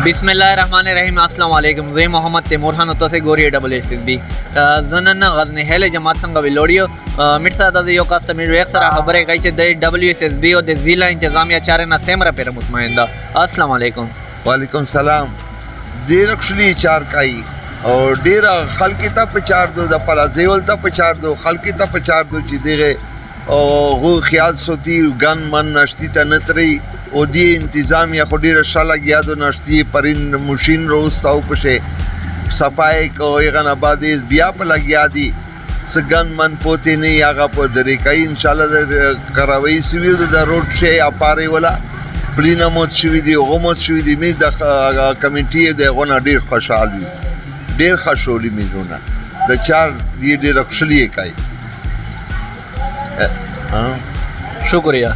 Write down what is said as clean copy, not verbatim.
بسم الله الرحمن الرحیم. السلام علیکم. زه محمد تیمور خان تو سے گوری WSSC زنن غزنی خیل جماعت څنګه ویلوړیو میټ ساده یو کاستمر ویک سره خبره کوي چې د WSSC او د ضلع انتظامیه چارې نه سمره پر مطمئن ده. السلام علیکم. وعلیکم سلام. ډیر خپلی چار کوي او ډیر خلک ته په چار دو د پلازیول ته په چار دو خلک ته په چار دو چې دیغه او غو خیال سوتی ګن من نشتی ته نتری او دی انتظامیه خو ډیر شاله یادو نشتی پرین ماشین روستاو پشه صفای کو یغن آباد بیا په لګیا دي سګن من پوتی نه یاغه په درې کوي ان شاء الله د کراوي سوي د روډ شي اپاره ولا پلینا موت شوی دی او موت شوی دی می د کمیټې د غونه ډیر خوشحالي ډیر خوشحالي می زونه د چار دی ډیر خپلی کوي. شکریہ.